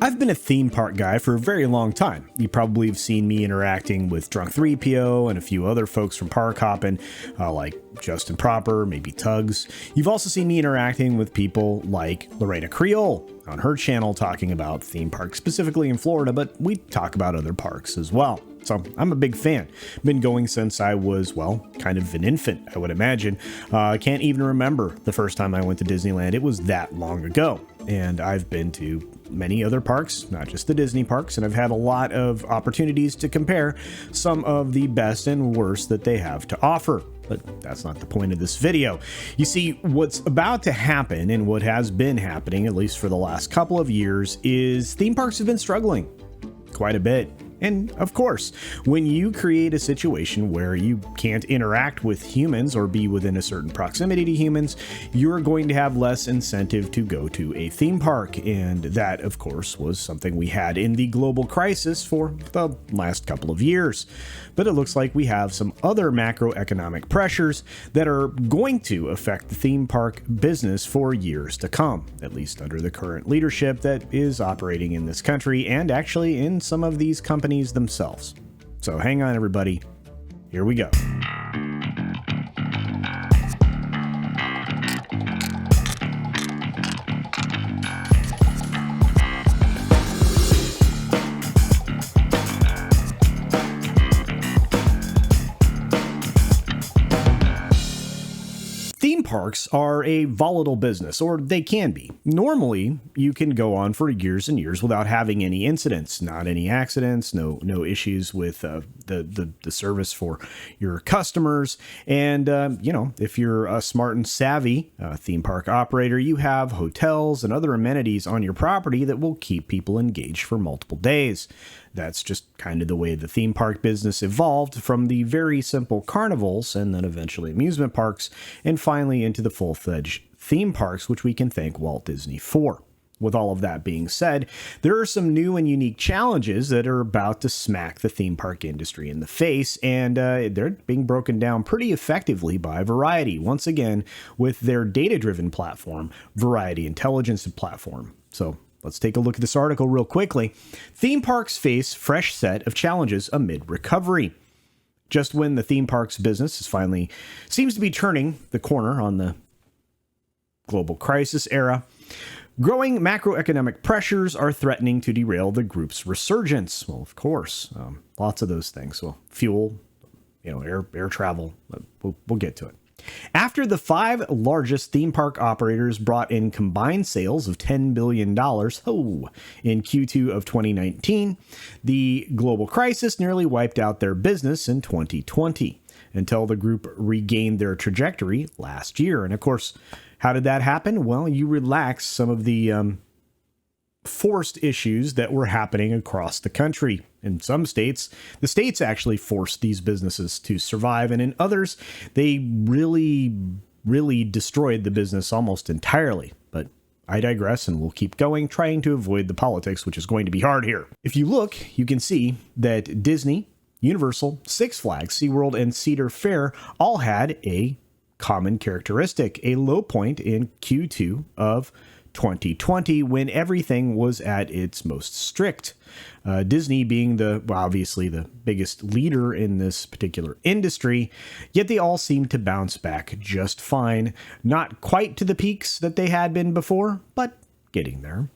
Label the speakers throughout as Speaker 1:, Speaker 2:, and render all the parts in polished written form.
Speaker 1: I've been a theme park guy for a very long time. You probably have seen me interacting with Drunk 3PO and a few other folks from Park Hoppin', like Justin Proper, maybe Tugs. You've also seen me interacting with people like Lorena Creole on her channel talking about theme parks, specifically in Florida, but we talk about other parks as well. So I'm a big fan. Been going since I was, well, kind of an infant, I would imagine. I can't even remember the first time I went to Disneyland. It was that long ago. And I've been to many other parks, not just the Disney parks, and I've had a lot of opportunities to compare some of the best and worst that they have to offer. But that's not the point of this video. You see, what's about to happen and what has been happening, at least for the last couple of years, is theme parks have been struggling quite a bit. And of course, when you create a situation where you can't interact with humans or be within a certain proximity to humans, you're going to have less incentive to go to a theme park. And that, of course, was something we had in the global crisis for the last couple of years. But it looks like we have some other macroeconomic pressures that are going to affect the theme park business for years to come, at least under the current leadership that is operating in this country and actually in some of these companies themselves. So hang on, everybody. Here we go. Theme parks are a volatile business, or they can be. Normally, you can go on for years and years without having any incidents, not any accidents, no issues with the service for your customers. And, if you're a smart and savvy theme park operator, you have hotels and other amenities on your property that will keep people engaged for multiple days. That's just kind of the way the theme park business evolved from the very simple carnivals and then eventually amusement parks and finally into the full-fledged theme parks, which we can thank Walt Disney for. With all of that being said, there are some new and unique challenges that are about to smack the theme park industry in the face, and they're being broken down pretty effectively by Variety, once again, with their data-driven platform, Variety Intelligence Platform. So let's take a look at this article real quickly. Theme parks face fresh set of challenges amid recovery. Just when the theme parks business is finally seems to be turning the corner on the global crisis era, growing macroeconomic pressures are threatening to derail the group's resurgence. Well, of course, lots of those things. Well, fuel, air travel. We'll get to it. After the 5 largest theme park operators brought in combined sales of $10 billion in Q2 of 2019, the global crisis nearly wiped out their business in 2020 until the group regained their trajectory last year. And of course, how did that happen? Well, you relaxed some of the forced issues that were happening across the country. In some states, the states actually forced these businesses to survive, and in others, they really destroyed the business almost entirely. But I digress, and we'll keep going, trying to avoid the politics, which is going to be hard here. If you look, you can see that Disney, Universal, Six Flags, SeaWorld, and Cedar Fair all had a common characteristic, a low point in Q2 of 2020 when everything was at its most strict. Disney being obviously the biggest leader in this particular industry, yet they all seem to bounce back just fine. Not quite to the peaks that they had been before, but getting there.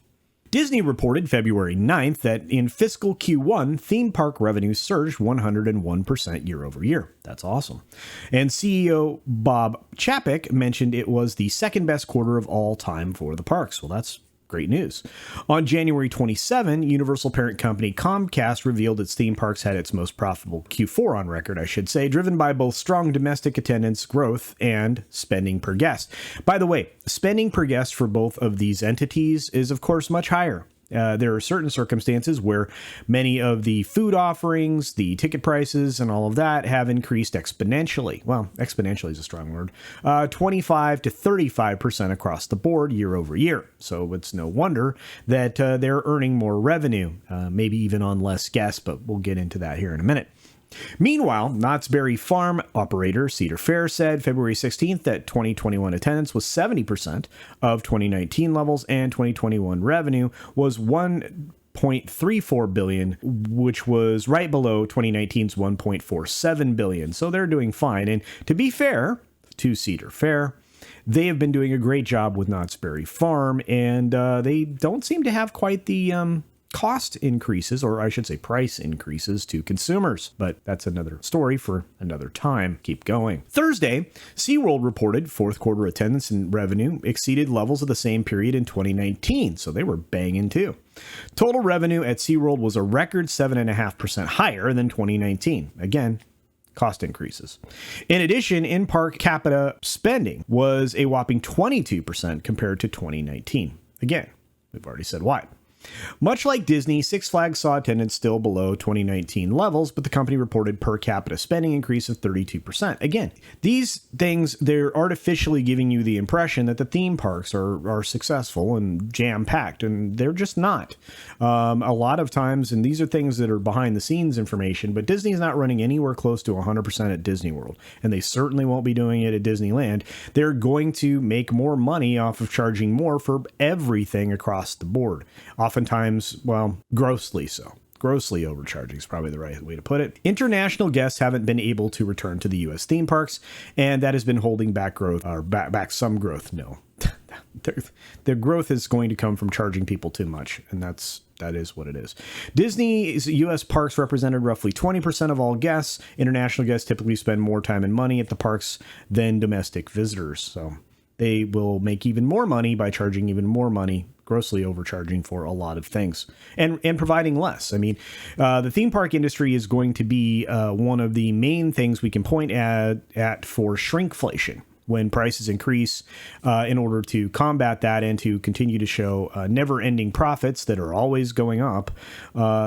Speaker 1: Disney reported February 9th that in fiscal Q1, theme park revenues surged 101% year over year. That's awesome. And CEO Bob Chapek mentioned it was the second best quarter of all time for the parks. Well, that's great news. On January 27, Universal parent company Comcast revealed its theme parks had its most profitable Q4 on record, I should say, driven by both strong domestic attendance growth and spending per guest. By the way, spending per guest for both of these entities is, of course, much higher. There are certain circumstances where many of the food offerings, the ticket prices, and all of that have increased exponentially. Well, exponentially is a strong word. 25 to 35% across the board year over year. So it's no wonder that they're earning more revenue, maybe even on less guests, but we'll get into that here in a minute. Meanwhile, Knott's Berry Farm operator Cedar Fair said February 16th that 2021 attendance was 70% of 2019 levels and 2021 revenue was $1.34 billion, which was right below 2019's $1.47 billion. So they're doing fine. And to be fair to Cedar Fair, they have been doing a great job with Knott's Berry Farm, and they don't seem to have quite the cost increases, or I should say price increases to consumers. But that's another story for another time. Keep going. Thursday, SeaWorld reported fourth quarter attendance and revenue exceeded levels of the same period in 2019, so they were banging too. Total revenue at SeaWorld was a record 7.5% higher than 2019. Again, cost increases. In addition, in-park capita spending was a whopping 22% compared to 2019. Again, we've already said why. Much like Disney, Six Flags saw attendance still below 2019 levels, but the company reported per capita spending increase of 32%. Again, these things, they're artificially giving you the impression that the theme parks are successful and jam-packed, and they're just not. A lot of times, and these are things that are behind the scenes information, but Disney's not running anywhere close to 100% at Disney World, and they certainly won't be doing it at Disneyland. They're going to make more money off of charging more for everything across the board. Oftentimes, well, grossly so. Grossly overcharging is probably the right way to put it. International guests haven't been able to return to the U.S. theme parks, and that has been holding back growth, or back some growth. No, their growth is going to come from charging people too much, and that is what it is. Disney's U.S. parks represented roughly 20% of all guests. International guests typically spend more time and money at the parks than domestic visitors, so they will make even more money by charging even more money, grossly overcharging for a lot of things and providing less. I mean, the theme park industry is going to be one of the main things we can point at for shrinkflation. When prices increase, in order to combat that and to continue to show never-ending profits that are always going up,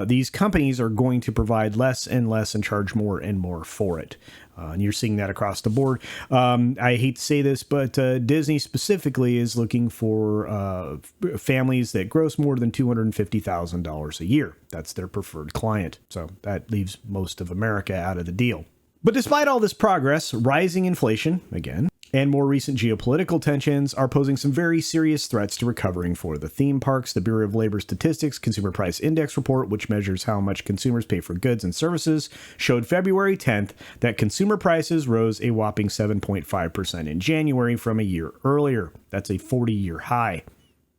Speaker 1: these companies are going to provide less and less and charge more and more for it. And you're seeing that across the board. I hate to say this, but Disney specifically is looking for families that gross more than $250,000 a year. That's their preferred client. So that leaves most of America out of the deal. But despite all this progress, rising inflation, again, and more recent geopolitical tensions are posing some very serious threats to recovering for the theme parks. The Bureau of Labor Statistics Consumer Price Index report, which measures how much consumers pay for goods and services, showed February 10th that consumer prices rose a whopping 7.5% in January from a year earlier. That's a 40-year high.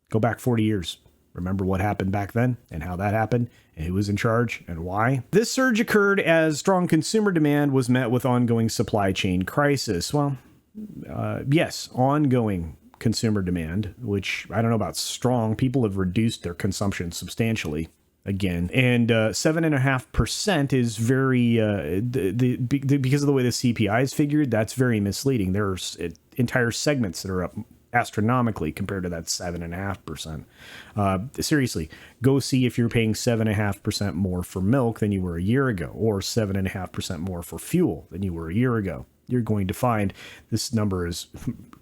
Speaker 1: Go back 40 years. Remember what happened back then and how that happened and who was in charge and why? This surge occurred as strong consumer demand was met with ongoing supply chain crisis. Well, yes, ongoing consumer demand, which I don't know about strong. People have reduced their consumption substantially again. And 7.5% is very, because of the way the CPI is figured, that's very misleading. There's entire segments that are up astronomically compared to that 7.5%. Seriously, go see if you're paying 7.5% more for milk than you were a year ago, or 7.5% more for fuel than you were a year ago. You're going to find this number is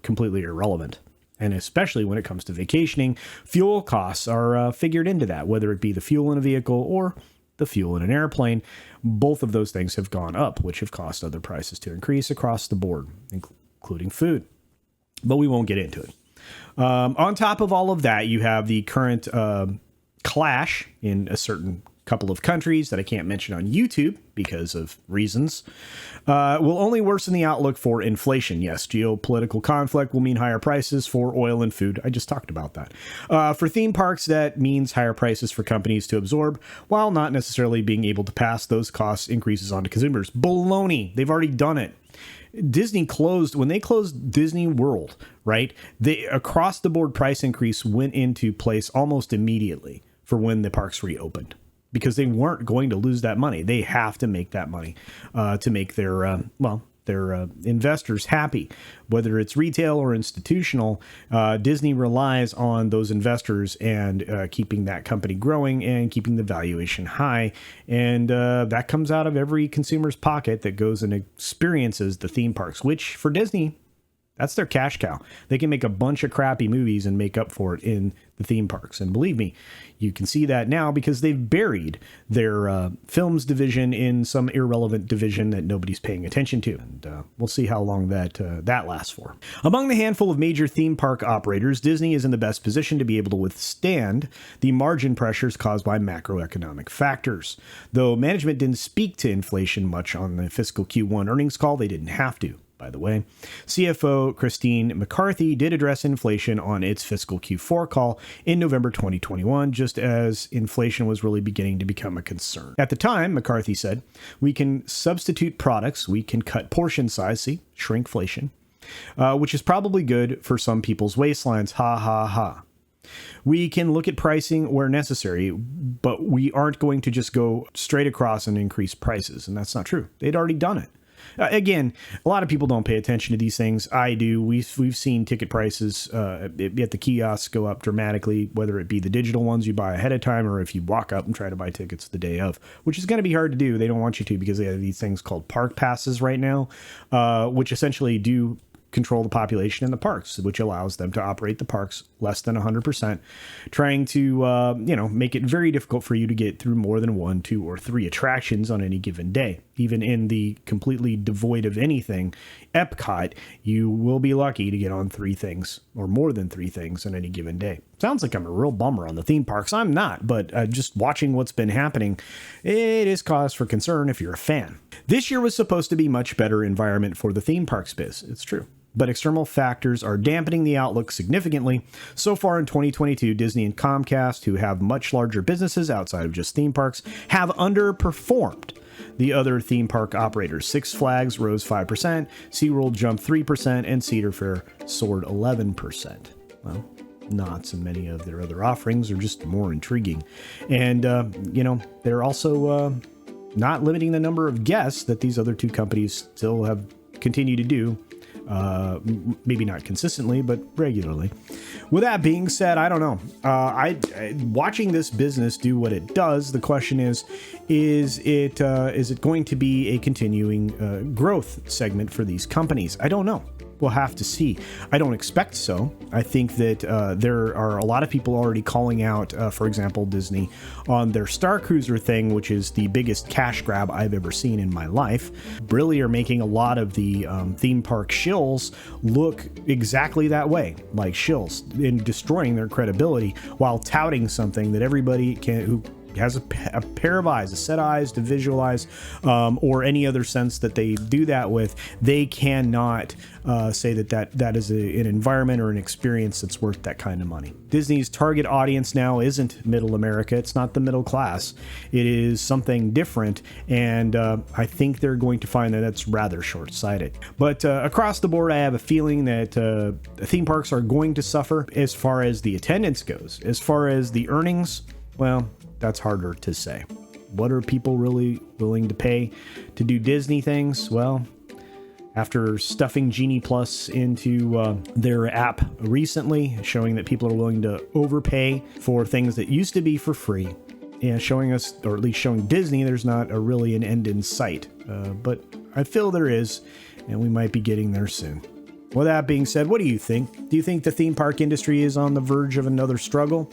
Speaker 1: completely irrelevant. And especially when it comes to vacationing, fuel costs are figured into that, whether it be the fuel in a vehicle or the fuel in an airplane. Both of those things have gone up, which have caused other prices to increase across the board, including food. But we won't get into it. On top of all of that, you have the current clash in a certain couple of countries that I can't mention on YouTube because of reasons, will only worsen the outlook for inflation. Yes, geopolitical conflict will mean higher prices for oil and food. I just talked about that. For theme parks, that means higher prices for companies to absorb while not necessarily being able to pass those cost increases on to consumers. Baloney. They've already done it. Disney closed, when they closed Disney World, right? The across the board price increase went into place almost immediately for when the parks reopened, because they weren't going to lose that money. They have to make that money to make their investors happy, whether it's retail or institutional. Disney relies on those investors and keeping that company growing and keeping the valuation high. And that comes out of every consumer's pocket that goes and experiences the theme parks, which for Disney, That's their cash cow. They can make a bunch of crappy movies and make up for it in the theme parks. And believe me, you can see that now because they've buried their films division in some irrelevant division that nobody's paying attention to. And we'll see how long that lasts for. Among the handful of major theme park operators, Disney is in the best position to be able to withstand the margin pressures caused by macroeconomic factors. Though management didn't speak to inflation much on the fiscal Q1 earnings call, they didn't have to. By the way, CFO Christine McCarthy did address inflation on its fiscal Q4 call in November 2021, just as inflation was really beginning to become a concern. At the time, McCarthy said, "We can substitute products, we can cut portion size, see, shrinkflation, which is probably good for some people's waistlines, ha ha ha. We can look at pricing where necessary, but we aren't going to just go straight across and increase prices." And that's not true. They'd already done it. Again, a lot of people don't pay attention to these things. I do. We've seen ticket prices at the kiosks go up dramatically, whether it be the digital ones you buy ahead of time or if you walk up and try to buy tickets the day of, which is going to be hard to do. They don't want you to because they have these things called park passes right now, which essentially do control the population in the parks, which allows them to operate the parks less than 100%, trying to, make it very difficult for you to get through more than 1, 2, or 3 attractions on any given day. Even in the completely devoid of anything, Epcot, you will be lucky to get on 3 things or more than 3 things on any given day. Sounds like I'm a real bummer on the theme parks. I'm not, but just watching what's been happening, it is cause for concern if you're a fan. This year was supposed to be much better environment for the theme parks biz. It's true. But external factors are dampening the outlook significantly. So far in 2022, Disney and Comcast, who have much larger businesses outside of just theme parks, have underperformed the other theme park operators. Six Flags rose 5%, SeaWorld jumped 3%, and Cedar Fair soared 11%. Well, Knott's and many of their other offerings are just more intriguing. And, they're also not limiting the number of guests that these other 2 companies still have continued to do. Maybe not consistently, but regularly. With that being said, I don't know. Watching this business do what it does, the question is it going to be a continuing growth segment for these companies? I don't know. We'll have to see. I don't expect so. I think that there are a lot of people already calling out, for example, Disney on their Star Cruiser thing, which is the biggest cash grab I've ever seen in my life. Really are making a lot of the theme park shills look exactly that way, like shills, in destroying their credibility while touting something that everybody who has a pair of eyes, a set of eyes to visualize, or any other sense that they do that with, they cannot say that is an environment or an experience that's worth that kind of money. Disney's target audience now isn't middle America. It's not the middle class. It is something different, and I think they're going to find that that's rather short-sighted. But across the board, I have a feeling that theme parks are going to suffer as far as the attendance goes. As far as the earnings, well, that's harder to say. What are people really willing to pay to do Disney things? Well, after stuffing Genie Plus into their app recently, showing that people are willing to overpay for things that used to be for free, and showing us, or at least showing Disney, there's not really an end in sight. But I feel there is, and we might be getting there soon. With that being said, what do you think? Do you think the theme park industry is on the verge of another struggle?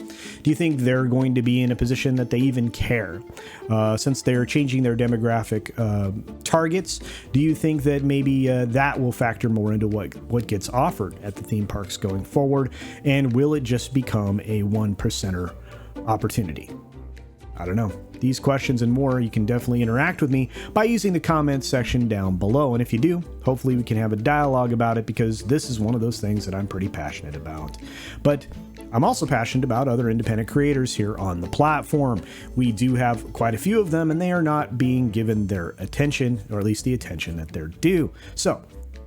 Speaker 1: Do you think they're going to be in a position that they even care? Since they're changing their demographic targets, do you think that maybe that will factor more into what gets offered at the theme parks going forward? And will it just become a 1%er opportunity? I don't know. These questions and more, you can definitely interact with me by using the comments section down below. And if you do, hopefully we can have a dialogue about it, because this is one of those things that I'm pretty passionate about. But I'm also passionate about other independent creators here on the platform. We do have quite a few of them, and they are not being given their attention, or at least the attention that they're due. So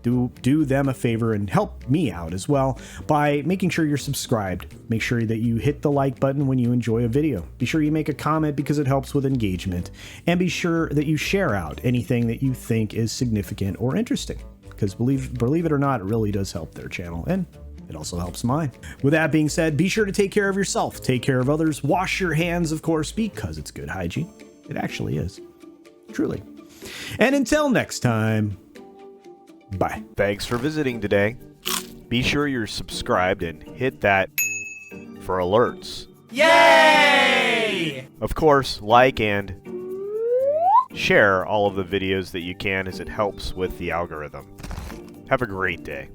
Speaker 1: do them a favor and help me out as well by making sure you're subscribed. Make sure that you hit the like button when you enjoy a video. Be sure you make a comment because it helps with engagement. And be sure that you share out anything that you think is significant or interesting, because believe it or not, it really does help their channel, and it also helps mine. With that being said, be sure to take care of yourself, take care of others, wash your hands, of course, because it's good hygiene. It actually is. Truly. And until next time, bye.
Speaker 2: Thanks for visiting today.
Speaker 1: Be sure you're subscribed and hit that for alerts.
Speaker 2: Yay!
Speaker 1: Of course, like and share all of the videos that you can, as it helps with the algorithm. Have a great day.